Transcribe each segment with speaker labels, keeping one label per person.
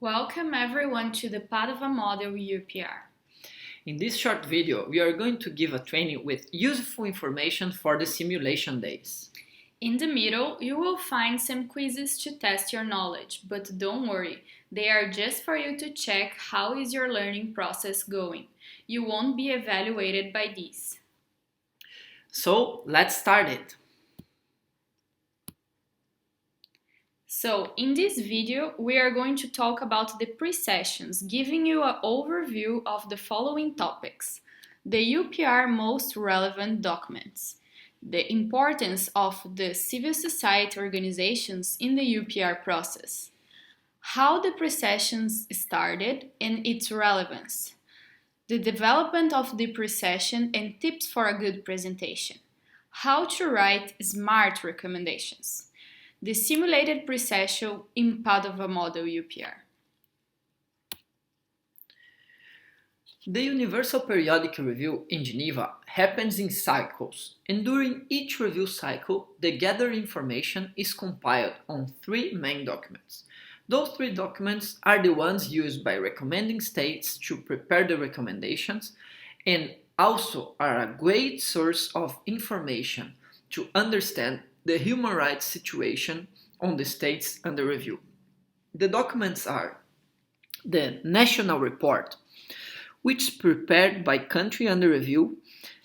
Speaker 1: Welcome everyone to the Padova Model UPR.
Speaker 2: In this short video, we are going to give a training with useful information for the simulation days.
Speaker 1: In the middle, you will find some quizzes to test your knowledge, but don't worry, they are just for you to check how is your learning process going. You won't be evaluated by these.
Speaker 2: So, let's start it.
Speaker 1: So, in this video, we are going to talk about the pre-sessions, giving you an overview of the following topics. The UPR most relevant documents, the importance of the civil society organizations in the UPR process, how the pre-sessions started and its relevance, the development of the pre-session and tips for a good presentation, how to write smart recommendations, the simulated pre-session in Padova Model UPR.
Speaker 2: The Universal Periodic Review in Geneva happens in cycles, and during each review cycle, the gathered information is compiled on three main documents. Those three documents are the ones used by recommending states to prepare the recommendations and also are a great source of information to understand the human rights situation on the states under review. The documents are the National Report, which is prepared by country under review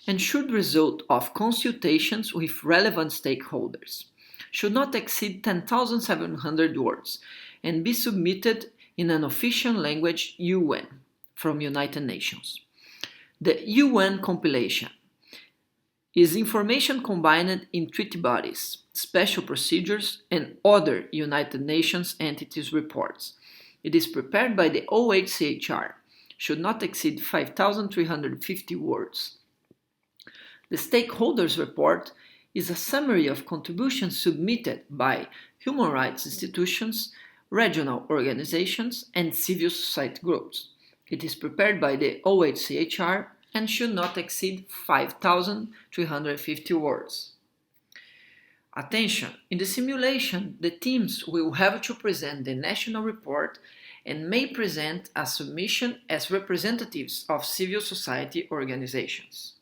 Speaker 2: and should result of consultations with relevant stakeholders, should not exceed 10,700 words, and be submitted in an official language UN from United Nations. The UN compilation is information combined in treaty bodies, special procedures, and other United Nations entities reports. It is prepared by the OHCHR, should not exceed 5,350 words. The Stakeholders Report is a summary of contributions submitted by human rights institutions, regional organizations, and civil society groups. It is prepared by the OHCHR and should not exceed 5,350 words. Attention! In the simulation, the teams will have to present the national report and may present a submission as representatives of civil society organizations.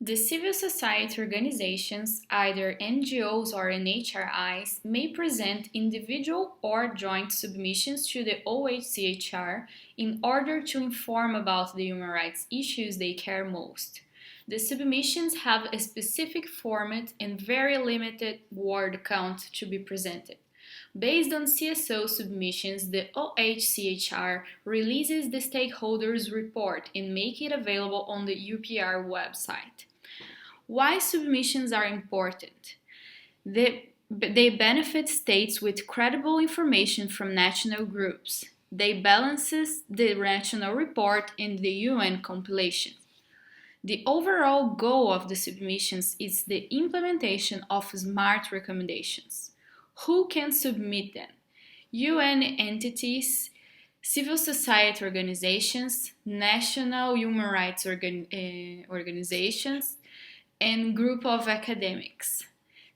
Speaker 1: The civil society organizations, either NGOs or NHRIs, may present individual or joint submissions to the OHCHR in order to inform about the human rights issues they care most. The submissions have a specific format and very limited word count to be presented. Based on CSO submissions, the OHCHR releases the stakeholders report and make it available on the UPR website. Why submissions are important? They benefit states with credible information from national groups. They balances the national report and the UN compilation. The overall goal of the submissions is the implementation of smart recommendations. Who can submit them? UN entities, civil society organizations, national human rights organizations, and group of academics.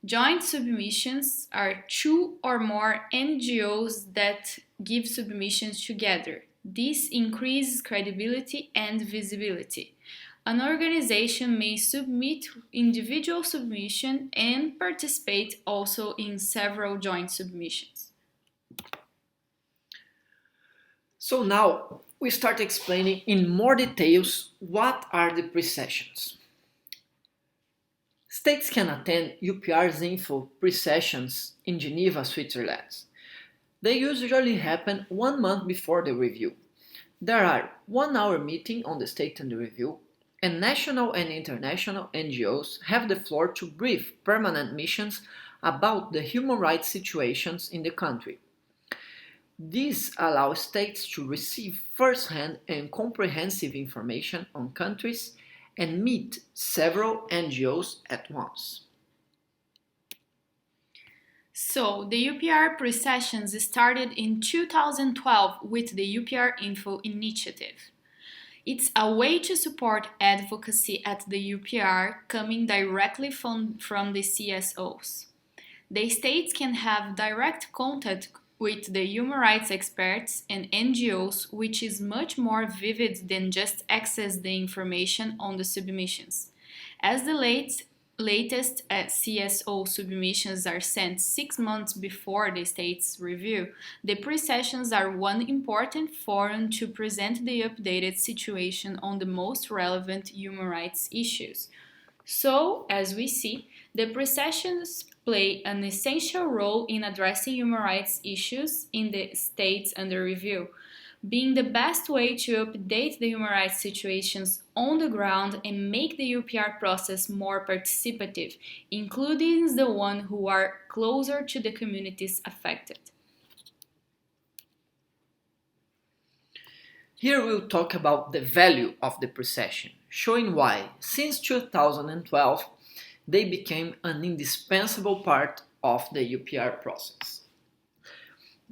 Speaker 1: Joint submissions are two or more NGOs that give submissions together. This increases credibility and visibility. An organization may submit individual submission and participate also in several joint submissions.
Speaker 2: So now we start explaining in more details what are the pre-sessions. States can attend UPR's info pre-sessions in Geneva, Switzerland. They usually happen 1 month before the review. There are 1-hour meeting on the state under review, and national and international NGOs have the floor to brief permanent missions about the human rights situations in the country. This allows states to receive first-hand and comprehensive information on countries and meet several NGOs at once.
Speaker 1: So, the UPR pre-sessions started in 2012 with the UPR Info initiative. It's a way to support advocacy at the UPR coming directly from the CSOs. The states can have direct contact with the human rights experts and NGOs, which is much more vivid than just access the information on the submissions. As the latest CSO submissions are sent 6 months before the state's review, the pre-sessions are one important forum to present the updated situation on the most relevant human rights issues. So, as we see, the pre-sessions play an essential role in addressing human rights issues in the states under review, being the best way to update the human rights situations on the ground and make the UPR process more participative, including the ones who are closer to the communities affected.
Speaker 2: Here we'll talk about the value of the pre-session, showing why, since 2012, they became an indispensable part of the UPR process.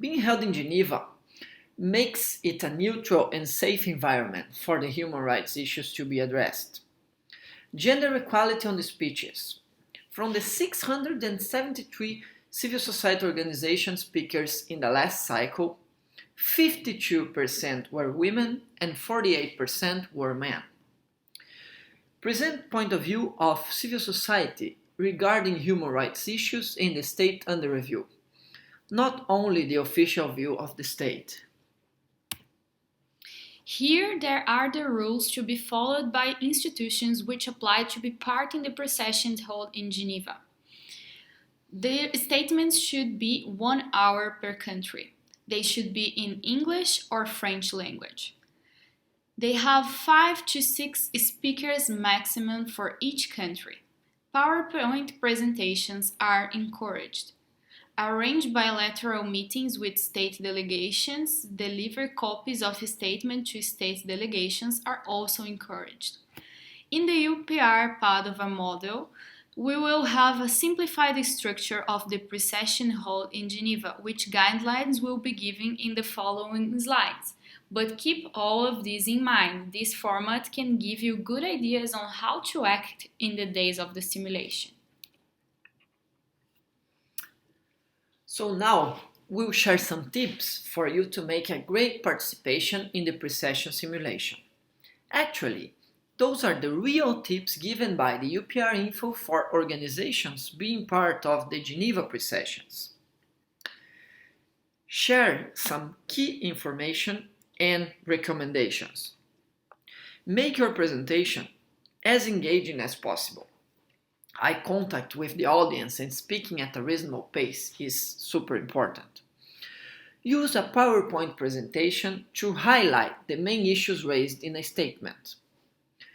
Speaker 2: Being held in Geneva makes it a neutral and safe environment for the human rights issues to be addressed. Gender equality on the speeches. From the 673 civil society organization speakers in the last cycle, 52% were women and 48% were men. Present point of view of civil society regarding human rights issues in the state under review, not only the official view of the state.
Speaker 1: Here there are the rules to be followed by institutions which apply to be part in the pre-sessions held in Geneva. The statements should be 1 hour per country. They should be in English or French language. They have 5 to 6 speakers maximum for each country. PowerPoint presentations are encouraged. Arrange bilateral meetings with state delegations. Deliver copies of a statement to state delegations are also encouraged. In the UPR Padova model, we will have a simplified structure of the pre-session held in Geneva, which guidelines will be given in the following slides. But keep all of this in mind. This format can give you good ideas on how to act in the days of the simulation.
Speaker 2: So now we'll share some tips for you to make a great participation in the pre-session simulation. Actually, those are the real tips given by the UPR Info for organizations being part of the Geneva pre-sessions. Share some key information and recommendations. Make your presentation as engaging as possible. Eye contact with the audience and speaking at a reasonable pace is super important. Use a PowerPoint presentation to highlight the main issues raised in a statement.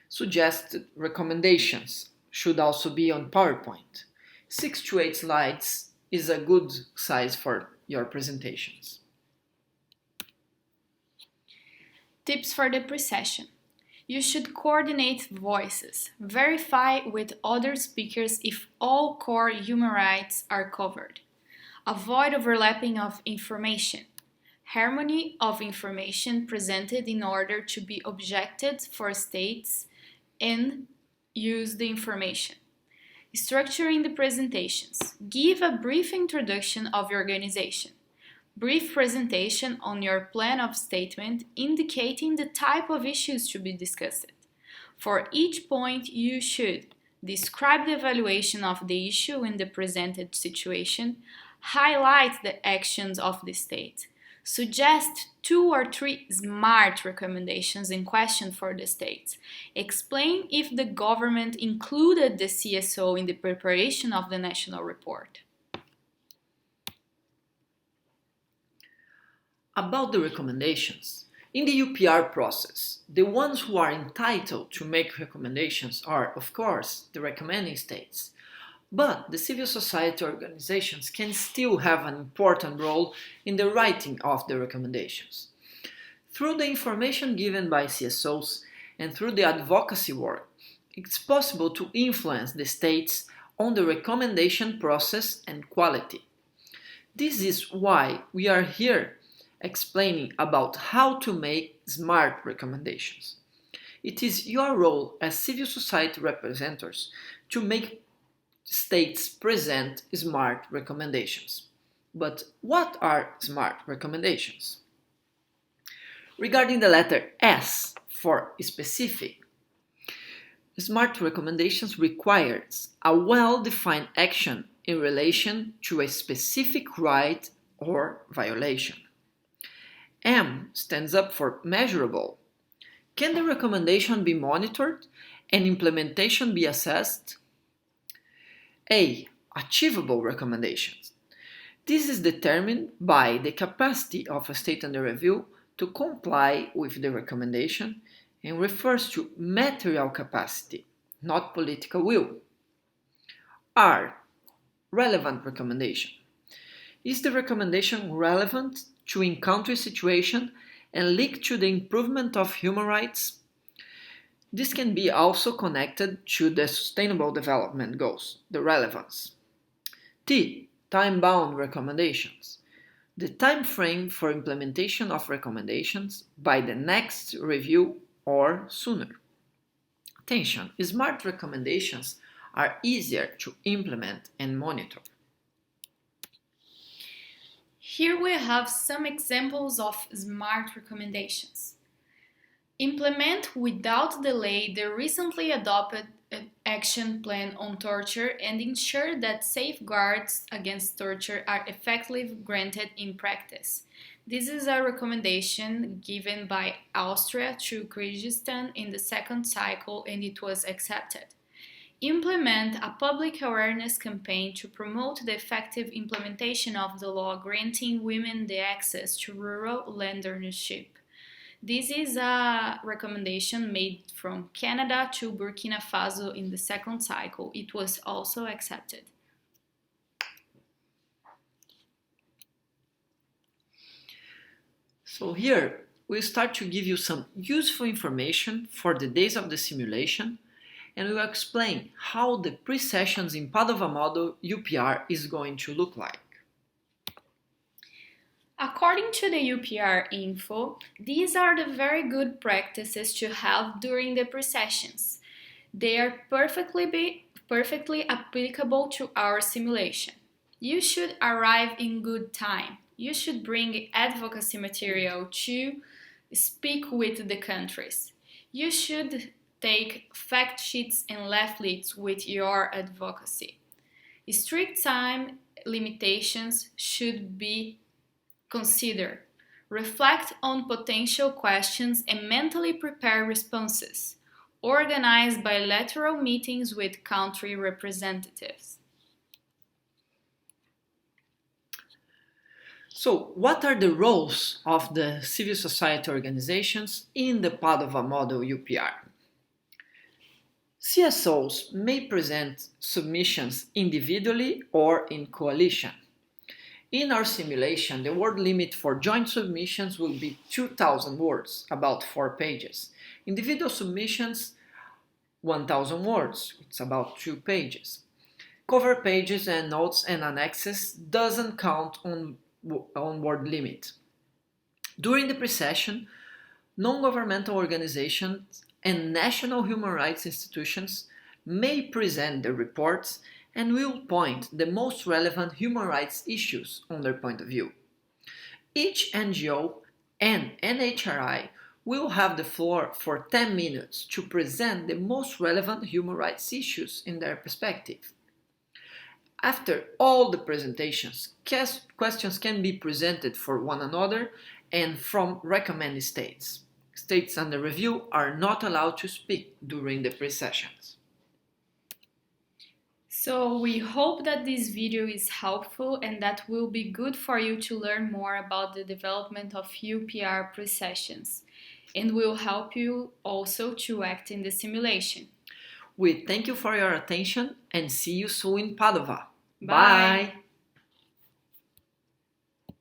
Speaker 2: Suggested recommendations should also be on PowerPoint. 6 to 8 slides is a good size for your presentations.
Speaker 1: Tips for the pre-session. You should coordinate voices. Verify with other speakers if all core human rights are covered. Avoid overlapping of information. Harmony of information presented in order to be objected for states and use the information. Structuring the presentations. Give a brief introduction of your organization. Brief presentation on your plan of statement indicating the type of issues to be discussed. For each point, you should describe the evaluation of the issue in the presented situation, highlight the actions of the state, suggest 2 or 3 SMART recommendations and questions for the states. Explain if the government included the CSO in the preparation of the national report.
Speaker 2: About the recommendations, in the UPR process, the ones who are entitled to make recommendations are, of course, the recommending states. But the civil society organizations can still have an important role in the writing of the recommendations. Through the information given by CSOs and through the advocacy work, it's possible to influence the states on the recommendation process and quality. This is why we are here explaining about how to make SMART recommendations. It is your role as civil society representatives to make states present SMART recommendations. But what are SMART recommendations? Regarding the letter S for specific, SMART recommendations requires a well-defined action in relation to a specific right or violation. M stands up for measurable. Can the recommendation be monitored and implementation be assessed? A. Achievable recommendations. This is determined by the capacity of a state under review to comply with the recommendation and refers to material capacity, not political will. R. Relevant recommendation. Is the recommendation relevant to in-country situation and linked to the improvement of human rights? This can be also connected to the Sustainable Development Goals, the relevance. T. Time-bound recommendations. The time frame for implementation of recommendations by the next review or sooner. Attention, SMART recommendations are easier to implement and monitor.
Speaker 1: Here we have some examples of SMART recommendations. Implement without delay the recently adopted action plan on torture and ensure that safeguards against torture are effectively granted in practice. This is a recommendation given by Austria to Kyrgyzstan in the second cycle and it was accepted. Implement a public awareness campaign to promote the effective implementation of the law granting women the access to rural land ownership. This is a recommendation made from Canada to Burkina Faso in the second cycle. It was also accepted.
Speaker 2: So here we'll start to give you some useful information for the days of the simulation and we'll explain how the pre-sessions in Padova Model UPR is going to look like.
Speaker 1: According to the UPR info, these are the very good practices to have during the pre-sessions. They are perfectly applicable to our simulation. You should arrive in good time. You should bring advocacy material to speak with the countries. You should take fact sheets and leaflets with your advocacy. Strict time limitations should be considered. Reflect on potential questions and mentally prepare responses. Organize bilateral meetings with country representatives.
Speaker 2: So, what are the roles of the civil society organizations in the Padova Model UPR? CSOs may present submissions individually or in coalition. In our simulation, the word limit for joint submissions will be 2,000 words, about 4 pages. Individual submissions, 1,000 words, it's about 2 pages. Cover pages and notes and annexes doesn't count on word limit. During the pre-session, non-governmental organizations and national human rights institutions may present their reports and will point the most relevant human rights issues on their point of view. Each NGO and NHRI will have the floor for 10 minutes to present the most relevant human rights issues in their perspective. After all the presentations, questions can be presented for one another and from recommended states. States under review are not allowed to speak during the pre-sessions.
Speaker 1: So we hope that this video is helpful and that will be good for you to learn more about the development of UPR pre-sessions and will help you also to act in the simulation.
Speaker 2: We thank you for your attention and see you soon in Padova.
Speaker 1: Bye.
Speaker 2: Bye.